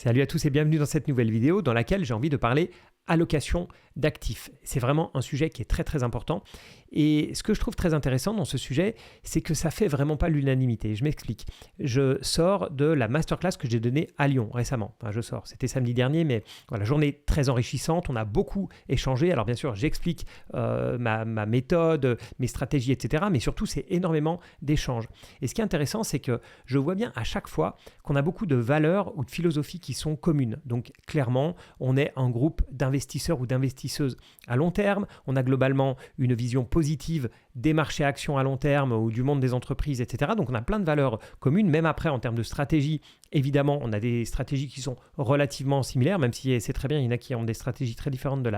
Salut à tous et bienvenue dans cette nouvelle vidéo dans laquelle j'ai envie de parler allocation d'actifs. C'est vraiment un sujet qui est très très important et ce que je trouve très intéressant dans ce sujet, c'est que ça fait vraiment pas l'unanimité. Je m'explique. Je sors de la masterclass que j'ai donnée à Lyon récemment. Enfin, c'était samedi dernier, mais voilà, journée très enrichissante. On a beaucoup échangé. Alors bien sûr, j'explique ma méthode, mes stratégies, etc. Mais surtout, c'est énormément d'échanges. Et ce qui est intéressant, c'est que je vois bien à chaque fois qu'on a beaucoup de valeurs ou de philosophies qui sont communes. Donc clairement, on est un groupe d'investisseurs ou d'investisseuses à long terme. On a globalement une vision positive des marchés actions à long terme ou du monde des entreprises, etc. Donc on a plein de valeurs communes, même après en termes de stratégie. Évidemment, on a des stratégies qui sont relativement similaires, même si c'est très bien, il y en a qui ont des stratégies très différentes de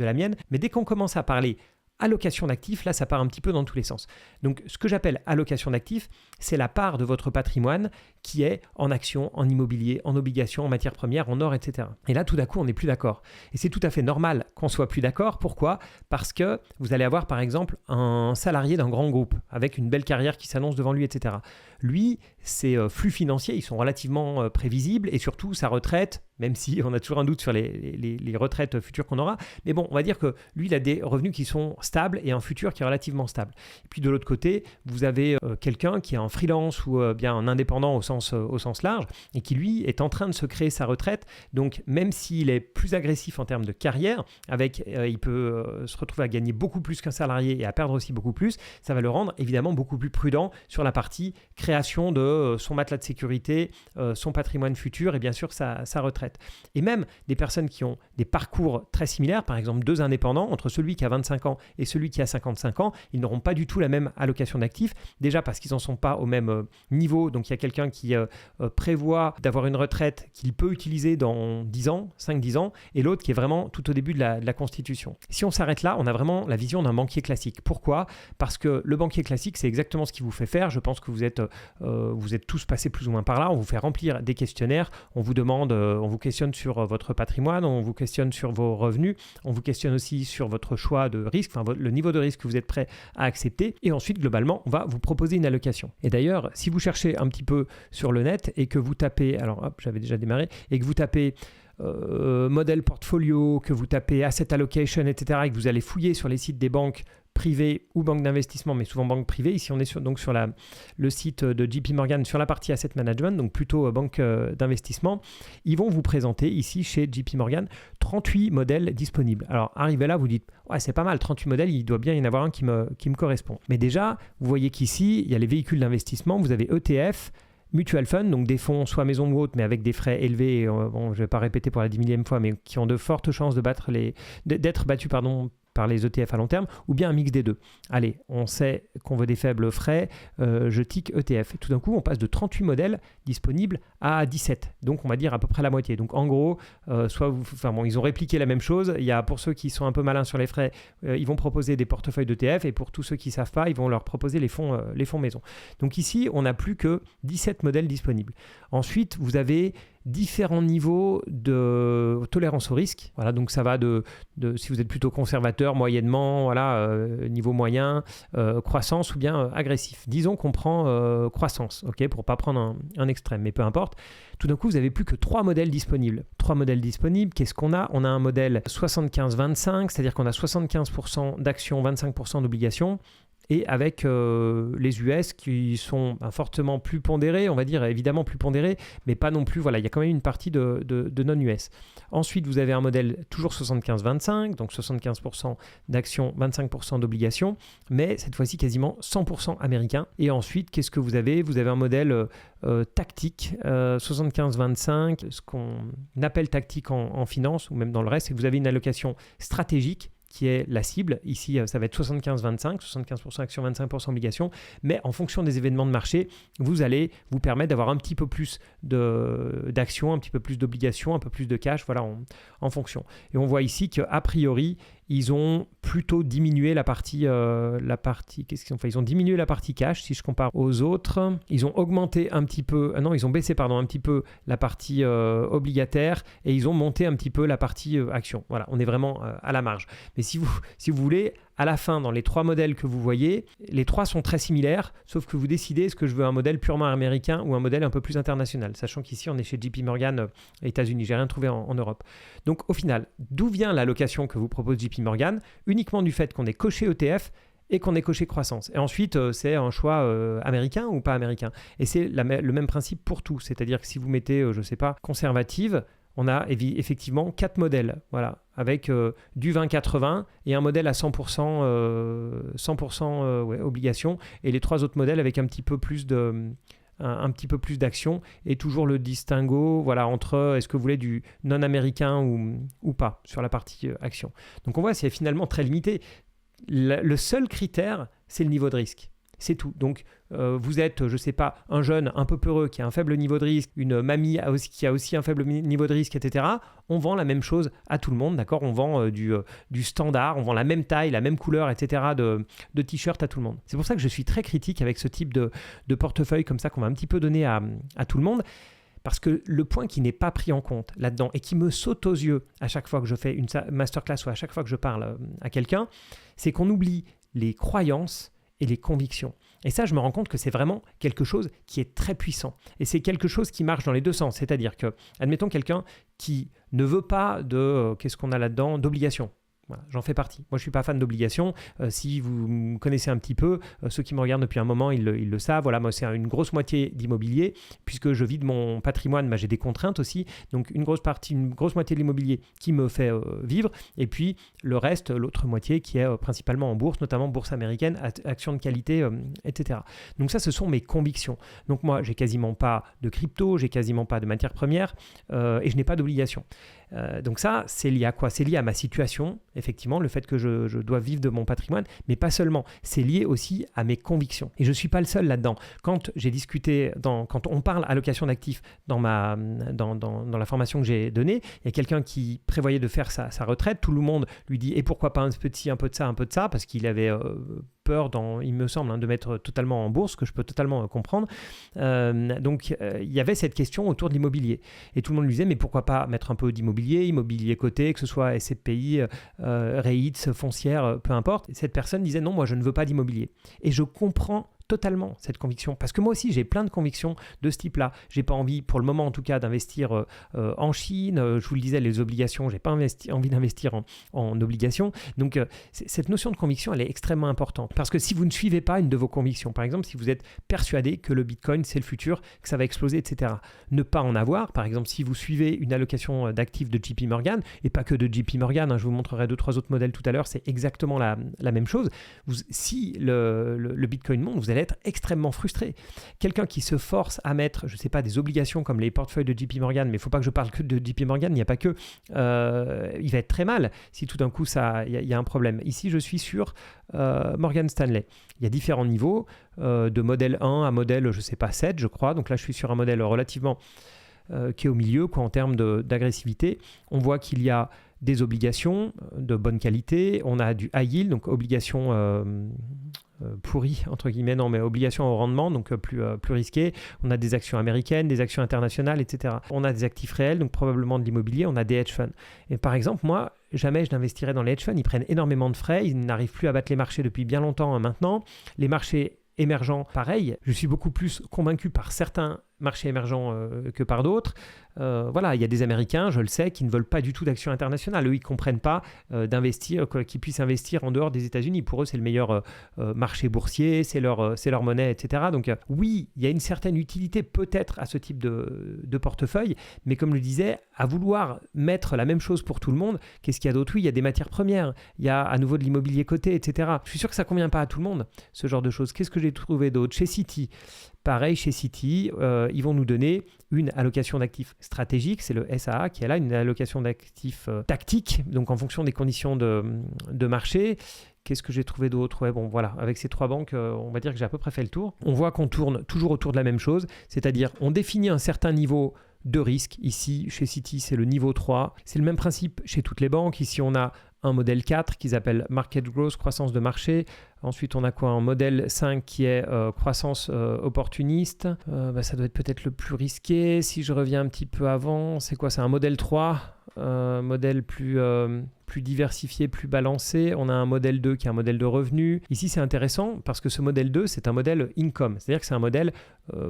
la mienne. Mais dès qu'on commence à parler allocation d'actifs, là, ça part un petit peu dans tous les sens. Donc, ce que j'appelle allocation d'actifs, c'est la part de votre patrimoine qui est en actions, en immobilier, en obligations, en matières premières, en or, etc. Et là, tout d'un coup, on n'est plus d'accord. Et c'est tout à fait normal qu'on soit plus d'accord. Pourquoi ? Parce que vous allez avoir, par exemple, un salarié d'un grand groupe avec une belle carrière qui s'annonce devant lui, etc. Lui, ses flux financiers, ils sont relativement prévisibles et surtout, sa retraite, même si on a toujours un doute sur les retraites futures qu'on aura, mais bon, on va dire que lui, il a des revenus qui sont stables et un futur qui est relativement stable. Et puis de l'autre côté, vous avez quelqu'un qui est en freelance ou bien un indépendant au sens large et qui, lui, est en train de se créer sa retraite. Donc, même s'il est plus agressif en termes de carrière, il peut se retrouver à gagner beaucoup plus qu'un salarié et à perdre aussi beaucoup plus, ça va le rendre évidemment beaucoup plus prudent sur la partie création de son matelas de sécurité, son patrimoine futur et bien sûr sa retraite. Et même des personnes qui ont des parcours très similaires, par exemple deux indépendants, entre celui qui a 25 ans et celui qui a 55 ans, ils n'auront pas du tout la même allocation d'actifs, déjà parce qu'ils n'en sont pas au même niveau. Donc il y a quelqu'un qui prévoit d'avoir une retraite qu'il peut utiliser dans 10 ans, 5-10 ans, et l'autre qui est vraiment tout au début de la constitution. Si on s'arrête là, on a vraiment la vision d'un banquier classique. Pourquoi ? Parce que le banquier classique, c'est exactement ce qu'il vous fait faire. Je pense que vous êtes tous passés plus ou moins par là. On vous fait remplir des questionnaires, on vous demande, on vous questionne sur votre patrimoine, on vous questionne sur vos revenus, on vous questionne aussi sur votre choix de risque, le niveau de risque que vous êtes prêt à accepter. Et ensuite, globalement, on va vous proposer une allocation. Et d'ailleurs, si vous cherchez un petit peu sur le net et que vous tapez, alors hop, j'avais déjà démarré, et que vous tapez modèle portfolio, que vous tapez asset allocation, etc., et que vous allez fouiller sur les sites des banques privées ou banques d'investissement, mais souvent banques privées. Ici, on est sur le site de JP Morgan sur la partie asset management, donc plutôt banque d'investissement. Ils vont vous présenter ici chez JP Morgan 38 modèles disponibles. Alors, arrivé là, vous dites « Ouais, c'est pas mal, 38 modèles, il doit bien y en avoir un qui me correspond. » Mais déjà, vous voyez qu'ici, il y a les véhicules d'investissement, vous avez ETF, mutual fund, donc des fonds soit maison ou autre, mais avec des frais élevés, je ne vais pas répéter pour la 10 000e fois, mais qui ont de fortes chances d'être battus par les ETF à long terme, ou bien un mix des deux. Allez, on sait qu'on veut des faibles frais, je tic ETF. Et tout d'un coup, on passe de 38 modèles disponibles à 17. Donc, on va dire à peu près la moitié. Donc, en gros, ils ont répliqué la même chose. Il y a, pour ceux qui sont un peu malins sur les frais, ils vont proposer des portefeuilles d'ETF, et pour tous ceux qui ne savent pas, ils vont leur proposer les fonds maison. Donc ici, on n'a plus que 17 modèles disponibles. Ensuite, vous avez différents niveaux de tolérance au risque. Voilà, donc ça va de si vous êtes plutôt conservateur, moyennement, niveau moyen, croissance ou bien agressif. Disons qu'on prend croissance, ok, pour pas prendre un extrême, mais peu importe. Tout d'un coup, vous n'avez plus que 3 modèles disponibles. 3 modèles disponibles, qu'est-ce qu'on a ? On a un modèle 75-25, c'est-à-dire qu'on a 75% d'actions, 25% d'obligations. Et avec les US qui sont fortement plus pondérés, on va dire évidemment plus pondérés, mais pas non plus, il y a quand même une partie de non-US. Ensuite, vous avez un modèle toujours 75-25, donc 75% d'actions, 25% d'obligations, mais cette fois-ci quasiment 100% américain. Et ensuite, qu'est-ce que vous avez ? Vous avez un modèle tactique, 75-25, ce qu'on appelle tactique en finance ou même dans le reste, c'est que vous avez une allocation stratégique qui est la cible. Ici, ça va être 75-25, 75% actions, 25% obligations. Mais en fonction des événements de marché, vous allez vous permettre d'avoir un petit peu plus d'actions, un petit peu plus d'obligations, un peu plus de cash, en fonction. Et on voit ici qu'a priori, ils ont plutôt diminué la partie qu'est-ce qu'ils ont fait ? Ils ont diminué la partie cash si je compare aux autres. Ils ont augmenté un petit peu, ils ont baissé un petit peu la partie obligataire et ils ont monté un petit peu la partie action. Voilà, on est vraiment à la marge. Mais si vous voulez, à la fin, dans les 3 modèles que vous voyez, les 3 sont très similaires, sauf que vous décidez est-ce que je veux un modèle purement américain ou un modèle un peu plus international, sachant qu'ici, on est chez JP Morgan, États-Unis. J'ai rien trouvé en Europe. Donc, au final, d'où vient l'allocation que vous propose JP Morgan? Uniquement du fait qu'on ait coché ETF et qu'on ait coché croissance. Et ensuite, c'est un choix américain ou pas américain. Et c'est le même principe pour tout. C'est-à-dire que si vous mettez, je ne sais pas, conservative, on a effectivement 4 modèles, voilà, avec du 20-80 et un modèle à 100%, obligation, et les 3 autres modèles avec un petit peu plus d'action, et toujours le distinguo, voilà, entre est-ce que vous voulez du non-américain ou pas sur la partie action. Donc on voit, c'est finalement très limité. Le seul critère, c'est le niveau de risque. C'est tout. Donc, vous êtes, je ne sais pas, un jeune un peu peureux qui a un faible niveau de risque, une mamie qui a aussi un faible niveau de risque, etc. On vend la même chose à tout le monde, d'accord? On vend du standard, on vend la même taille, la même couleur, etc. de t-shirt à tout le monde. C'est pour ça que je suis très critique avec ce type de portefeuille comme ça qu'on va un petit peu donner à tout le monde. Parce que le point qui n'est pas pris en compte là-dedans et qui me saute aux yeux à chaque fois que je fais une masterclass ou à chaque fois que je parle à quelqu'un, c'est qu'on oublie les croyances et les convictions. Et ça, je me rends compte que c'est vraiment quelque chose qui est très puissant. Et c'est quelque chose qui marche dans les deux sens. C'est-à-dire que, admettons quelqu'un qui ne veut pas qu'est-ce qu'on a là-dedans, d'obligation. Voilà, j'en fais partie. Moi, je ne suis pas fan d'obligations. Si vous me connaissez un petit peu, ceux qui me regardent depuis un moment, ils le savent. Voilà, moi, c'est une grosse moitié d'immobilier. Puisque je vis de mon patrimoine, j'ai des contraintes aussi. Donc, une grosse moitié de l'immobilier qui me fait vivre. Et puis, le reste, l'autre moitié qui est principalement en bourse, notamment bourse américaine, actions de qualité, etc. Donc, ça, ce sont mes convictions. Donc, moi, j'ai quasiment pas de crypto, j'ai quasiment pas de matières premières et je n'ai pas d'obligations. Donc ça, c'est lié à quoi? C'est lié à ma situation, effectivement, le fait que je dois vivre de mon patrimoine, mais pas seulement. C'est lié aussi à mes convictions. Et je ne suis pas le seul là-dedans. Quand j'ai discuté, quand on parle allocation d'actifs dans la formation que j'ai donnée, il y a quelqu'un qui prévoyait de faire sa retraite. Tout le monde lui dit, et pourquoi pas un peu de ça, parce qu'il avait peur, il me semble, de mettre totalement en bourse, que je peux totalement comprendre. Donc, il y avait cette question autour de l'immobilier. Et tout le monde lui disait, mais pourquoi pas mettre un peu immobilier coté, que ce soit SCPI, REITs, foncière, peu importe. Et cette personne disait, non, moi, je ne veux pas d'immobilier. Et je comprends totalement cette conviction, parce que moi aussi j'ai plein de convictions de ce type-là. J'ai pas envie, pour le moment en tout cas, d'investir en Chine. Je vous le disais, les obligations, j'ai pas envie d'investir en obligations. Donc cette notion de conviction, elle est extrêmement importante, parce que si vous ne suivez pas une de vos convictions, par exemple, si vous êtes persuadé que le Bitcoin c'est le futur, que ça va exploser, etc., ne pas en avoir. Par exemple, si vous suivez une allocation d'actifs de JP Morgan, et pas que de JP Morgan, je vous montrerai 2-3 autres modèles tout à l'heure, c'est exactement la même chose. Si le Bitcoin monte, vous allez être extrêmement frustré. Quelqu'un qui se force à mettre, je ne sais pas, des obligations comme les portefeuilles de JP Morgan, mais il ne faut pas que je parle que de JP Morgan, il n'y a pas que, il va être très mal si tout d'un coup il y a un problème. Ici, je suis sur Morgan Stanley. Il y a différents niveaux, de modèle 1 à modèle, je ne sais pas, 7, je crois. Donc là, je suis sur un modèle relativement qui est au milieu, en termes d'agressivité. On voit qu'il y a des obligations de bonne qualité, on a du high yield, donc obligations pourries, entre guillemets, non, mais obligations au rendement, donc plus risquées. On a des actions américaines, des actions internationales, etc. On a des actifs réels, donc probablement de l'immobilier, on a des hedge funds. Et par exemple, moi, jamais je n'investirais dans les hedge funds, ils prennent énormément de frais, ils n'arrivent plus à battre les marchés depuis bien longtemps maintenant. Les marchés émergents, pareil, je suis beaucoup plus convaincu par certains marchés émergents que par d'autres. Voilà, il y a des Américains, je le sais, qui ne veulent pas du tout d'actions internationales. Eux, ils ne comprennent pas d'investir, qu'ils puissent investir en dehors des États-Unis. Pour eux, c'est le meilleur marché boursier, c'est leur monnaie, etc. Donc oui, il y a une certaine utilité peut-être à ce type de portefeuille, mais comme je le disais, à vouloir mettre la même chose pour tout le monde, qu'est-ce qu'il y a d'autre? Oui, il y a des matières premières, il y a à nouveau de l'immobilier coté, etc. Je suis sûr que ça ne convient pas à tout le monde, ce genre de choses. Qu'est-ce que j'ai trouvé d'autre? Chez Citi, pareil, chez Citi, ils vont nous donner une allocation d'actifs stratégique, c'est le SAA qui est là, une allocation d'actifs tactique, donc en fonction des conditions de marché. Qu'est-ce que j'ai trouvé d'autre? Ouais, bon, voilà, avec ces trois banques, on va dire que j'ai à peu près fait le tour. On voit qu'on tourne toujours autour de la même chose, c'est-à-dire on définit un certain niveau de risque. Ici, chez Citi, c'est le niveau 3. C'est le même principe chez toutes les banques. Ici, on a un modèle 4 qu'ils appellent Market Growth, croissance de marché. Ensuite, on a quoi? Un modèle 5 qui est croissance opportuniste. Ça doit être peut-être le plus risqué. Si je reviens un petit peu avant, c'est quoi? C'est un modèle 3, modèle plus plus diversifié, plus balancé. On a un modèle 2 qui est un modèle de revenu. Ici, c'est intéressant parce que ce modèle 2, c'est un modèle income, c'est-à-dire que c'est un modèle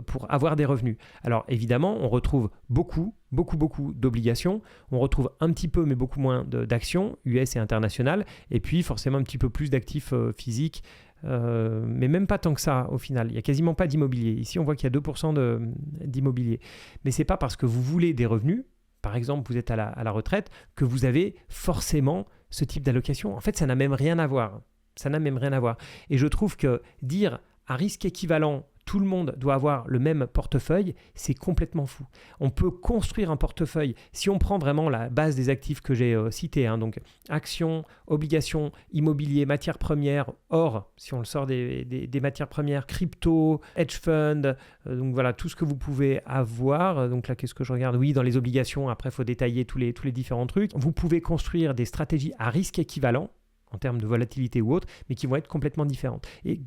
pour avoir des revenus. Alors évidemment, on retrouve beaucoup d'obligations. On retrouve un petit peu, mais beaucoup moins d'actions, US et internationales. Et puis forcément un petit peu plus d'actifs physiques. Mais même pas tant que ça au final. Il n'y a quasiment pas d'immobilier. Ici, on voit qu'il y a 2% d'immobilier. Mais ce n'est pas parce que vous voulez des revenus, par exemple, vous êtes à la retraite, que vous avez forcément ce type d'allocation. En fait, ça n'a même rien à voir. Ça n'a même rien à voir. Et je trouve que dire à risque équivalent, tout le monde doit avoir le même portefeuille, c'est complètement fou. On peut construire un portefeuille, si on prend vraiment la base des actifs que j'ai cités, donc actions, obligations, immobilier, matières premières, or, si on le sort des matières premières, crypto, hedge fund, donc voilà, tout ce que vous pouvez avoir. Donc là, qu'est-ce que je regarde? Oui, dans les obligations, après, il faut détailler tous les différents trucs. Vous pouvez construire des stratégies à risque équivalent, en termes de volatilité ou autre, mais qui vont être complètement différents. Et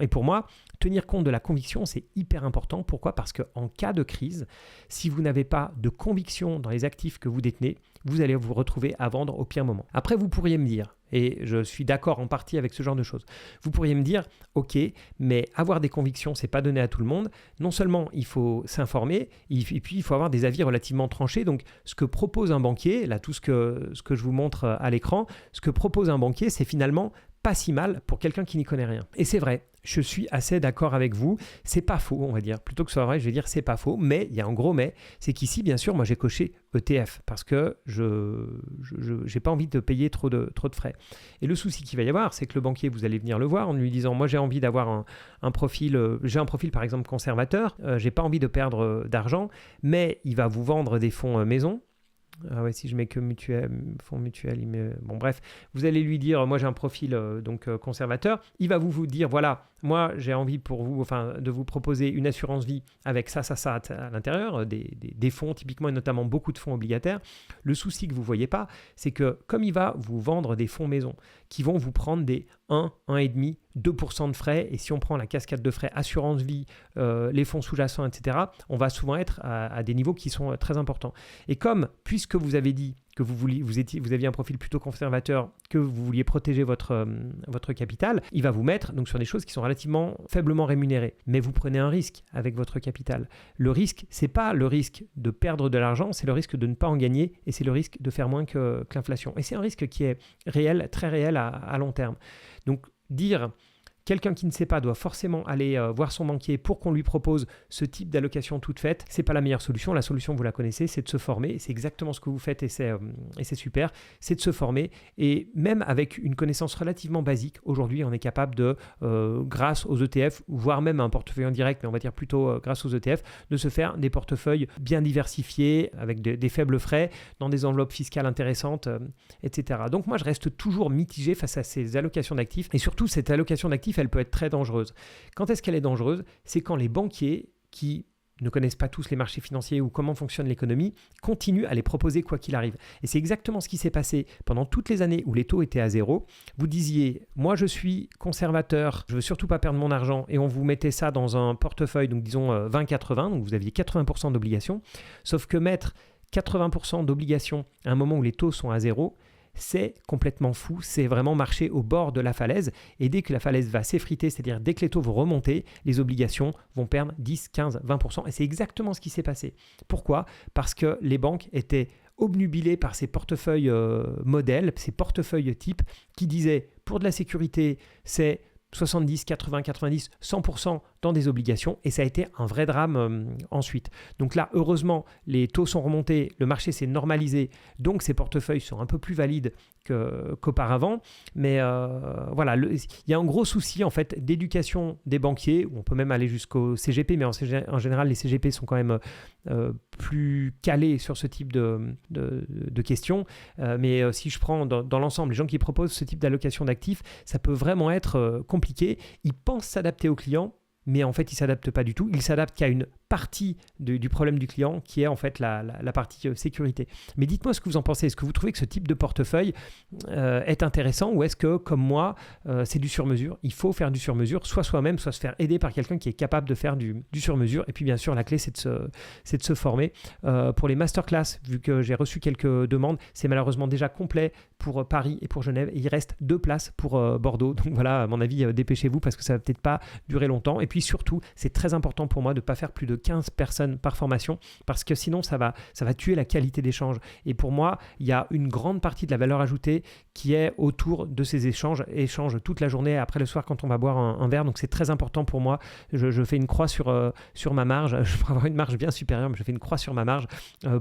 pour moi, tenir compte de la conviction, c'est hyper important. Pourquoi? Parce qu'en cas de crise, si vous n'avez pas de conviction dans les actifs que vous détenez, vous allez vous retrouver à vendre au pire moment. Après, vous pourriez me dire, et je suis d'accord en partie avec ce genre de choses, vous pourriez me dire, ok, mais avoir des convictions, c'est pas donné à tout le monde. Non seulement il faut s'informer, et puis il faut avoir des avis relativement tranchés. Donc, ce que propose un banquier, là, tout ce que je vous montre à l'écran, ce que propose un banquier, c'est finalement pas si mal pour quelqu'un qui n'y connaît rien. Et c'est vrai, je suis assez d'accord avec vous. C'est pas faux, on va dire. Plutôt que ce soit vrai, je vais dire c'est pas faux. Mais il y a un gros mais, c'est qu'ici, bien sûr, moi j'ai coché ETF parce que je n'ai pas envie de payer trop de frais. Et le souci qu'il va y avoir, c'est que le banquier, vous allez venir le voir en lui disant, moi j'ai envie d'avoir un profil, j'ai un profil par exemple conservateur, j'ai pas envie de perdre d'argent, mais il va vous vendre des fonds maison. Ah ouais, si je mets que fonds mutuel, bon bref, vous allez lui dire, moi j'ai un profil conservateur, il va vous dire, voilà, moi j'ai envie de vous proposer une assurance vie avec ça à l'intérieur, des fonds typiquement et notamment beaucoup de fonds obligataires. Le souci que vous ne voyez pas, c'est que comme il va vous vendre des fonds maison qui vont vous prendre des 1,5%, 2% de frais, et si on prend la cascade de frais, assurance vie, les fonds sous-jacents, etc., on va souvent être à des niveaux qui sont très importants. Et puisque vous avez dit que vous aviez un profil plutôt conservateur, que vous vouliez protéger votre capital, il va vous mettre donc sur des choses qui sont relativement faiblement rémunérées. Mais vous prenez un risque avec votre capital. Le risque, c'est pas le risque de perdre de l'argent, c'est le risque de ne pas en gagner, et c'est le risque de faire moins que l'inflation. Et c'est un risque qui est réel, très réel à long terme. Donc dire quelqu'un qui ne sait pas doit forcément aller voir son banquier pour qu'on lui propose ce type d'allocation toute faite, c'est pas la meilleure solution. La solution, vous la connaissez, c'est de se former. C'est exactement ce que vous faites et c'est super. C'est de se former, et même avec une connaissance relativement basique, aujourd'hui, on est capable de, grâce aux ETF, voire même un portefeuille en direct, mais on va dire plutôt grâce aux ETF, de se faire des portefeuilles bien diversifiés avec des faibles frais, dans des enveloppes fiscales intéressantes, etc. Donc moi, je reste toujours mitigé face à ces allocations d'actifs, et surtout cette allocation d'actifs, elle peut être très dangereuse. Quand est-ce qu'elle est dangereuse? C'est quand les banquiers qui ne connaissent pas tous les marchés financiers ou comment fonctionne l'économie, continuent à les proposer quoi qu'il arrive. Et c'est exactement ce qui s'est passé pendant toutes les années où les taux étaient à zéro. Vous disiez, moi je suis conservateur, je veux surtout pas perdre mon argent, et on vous mettait ça dans un portefeuille, donc disons 20-80, donc vous aviez 80% d'obligations, sauf que mettre 80% d'obligations à un moment où les taux sont à zéro, c'est complètement fou, c'est vraiment marcher au bord de la falaise, et dès que la falaise va s'effriter, c'est-à-dire dès que les taux vont remonter, les obligations vont perdre 10, 15, 20%, et c'est exactement ce qui s'est passé. Pourquoi? Parce que les banques étaient obnubilées par ces portefeuilles modèles, ces portefeuilles types qui disaient pour de la sécurité, c'est 70, 80, 90, 100% dans des obligations, et ça a été un vrai drame ensuite. Donc là, heureusement, les taux sont remontés, le marché s'est normalisé, donc ces portefeuilles sont un peu plus valides qu'auparavant. Mais voilà, il y a un gros souci en fait d'éducation des banquiers, où on peut même aller jusqu'au CGP, mais en général, les CGP sont quand même plus calés sur ce type de questions. Mais si je prends dans l'ensemble les gens qui proposent ce type d'allocation d'actifs, ça peut vraiment être compliqué. Ils pensent s'adapter aux clients, mais en fait, ils ne s'adaptent pas du tout. Ils s'adaptent qu'à une partie du problème du client qui est en fait la partie sécurité. Mais dites-moi ce que vous en pensez. Est-ce que vous trouvez que ce type de portefeuille est intéressant ou est-ce que, comme moi, c'est du sur-mesure? Il faut faire du sur-mesure, soit soi-même, soit se faire aider par quelqu'un qui est capable de faire du sur-mesure. Et puis bien sûr, la clé, c'est de se former. Pour les masterclass, vu que j'ai reçu quelques demandes, c'est malheureusement déjà complet pour Paris et pour Genève. Et il reste 2 places pour Bordeaux. Donc voilà, à mon avis, dépêchez-vous parce que ça va peut-être pas durer longtemps. Et puis surtout, c'est très important pour moi de ne pas faire plus de 15 personnes par formation parce que sinon, ça va tuer la qualité d'échange. Et pour moi, il y a une grande partie de la valeur ajoutée qui est autour de ces échanges toute la journée, après le soir quand on va boire un verre. Donc c'est très important pour moi. Je fais une croix sur ma marge. Je pourrais avoir une marge bien supérieure, mais je fais une croix sur ma marge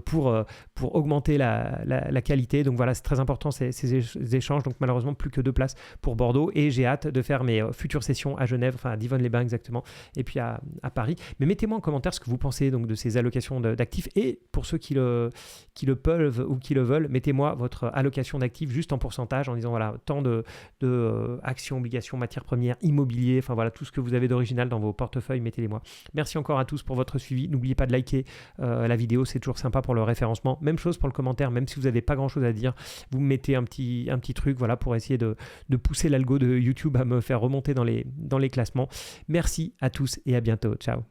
pour augmenter la qualité. Donc voilà, c'est très important ces échanges. Donc malheureusement, plus que 2 places pour Bordeaux. Et j'ai hâte de faire mes futures sessions à Genève, enfin à Divonne-les-Bains exactement, et puis à Paris. Mais mettez-moi en commentaire ce que vous pensez donc, de ces allocations d'actifs. Et pour ceux qui le peuvent ou qui le veulent, mettez-moi votre allocation d'actifs juste en pourcentage en disant voilà, tant de actions, obligations, matières premières, immobilier, enfin voilà, tout ce que vous avez d'original dans vos portefeuilles, mettez-les-moi. Merci encore à tous pour votre suivi. N'oubliez pas de liker la vidéo, c'est toujours sympa pour le référencement. Même chose pour le commentaire, même si vous n'avez pas grand-chose à dire, vous me mettez un petit truc voilà, pour essayer de pousser l'algo de YouTube à me faire remonter dans les classements. Merci à tous et à bientôt. Ciao.